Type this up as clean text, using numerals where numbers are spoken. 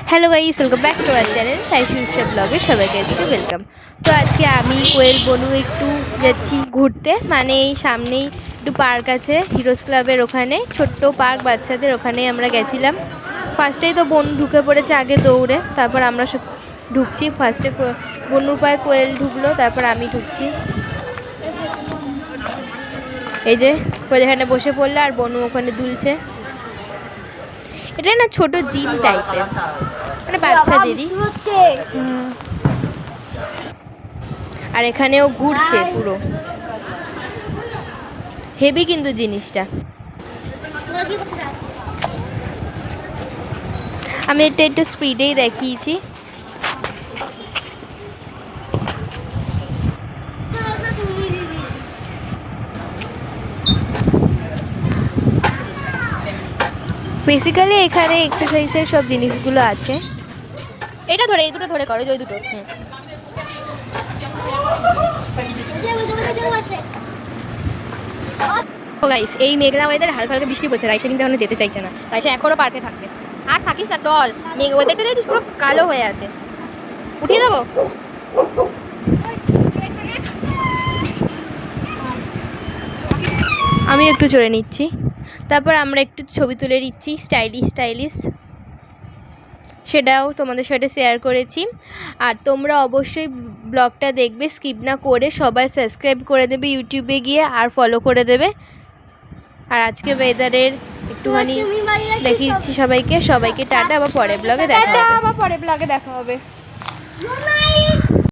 Hello guys, welcome back to our channel টাইফিউশন ব্লগে সবাইকে আজকে ওয়েলকাম। তো আজকে আমি কোয়েল বনু একটু যাচ্ছি ঘুরতে, মানে এই সামনেই একটু পার্ক আছে হিরোজ ক্লাবের ওখানে, ছোট্ট পার্ক বাচ্চাদের, ওখানেই আমরা গেছিলাম। ফার্স্টেই তো বনু ঢুকে পড়েছে আগে দৌড়ে, তারপর আমরা সব ঢুকছি। ফার্স্টে বনুর পায়ে কোয়েল ঢুকলো, তারপর আমি ঢুকছি। এই যে কোয়েল এখানে বসে পড়লো আর বনু ওখানে দুলছে। এটা না ছোট জিম টাইপের, মানে বাচ্চাদেরই। আর এখানেও ঘুরছে পুরো, হেভি কিন্তু জিনিসটা। আমি এটা একটু স্পিডেই দেখিয়েছি। বেসিক্যালি এখানে এক্সারসাইজের সব জিনিসগুলো আছে। এটা ধরে, এই দুটো ধরে করো, ওই দুটো। গাইস, এই মেঘলা ওয়েদারে হালকা হালকা বৃষ্টি পড়ছে। রাইসা কিন্তু এখনো যেতে চাইছে না। রাইসা এখনো পার্কে থাকবে। আর থাকিস না, চল। মেঘ ওয়েদারটা দেখছিস পুরো কালো হয়ে আছে। উঠিয়ে দেবো। আমি একটু চড়ে নিচ্ছি, তারপর আমরা একটু ছবি তুলে নিচ্ছি স্টাইলিশ। সেটাও তোমাদের সাথে শেয়ার করেছি। আর তোমরা অবশ্যই ব্লগটা দেখবে, স্কিপ না করে। সবাই সাবস্ক্রাইব করে দেবে ইউটিউবে গিয়ে, আর ফলো করে দেবে। আর আজকে ওয়েদারের একটুখানি দেখিয়ে দিচ্ছি সবাইকে। টাটা, আবার পরের ব্লগে দেখা হবে।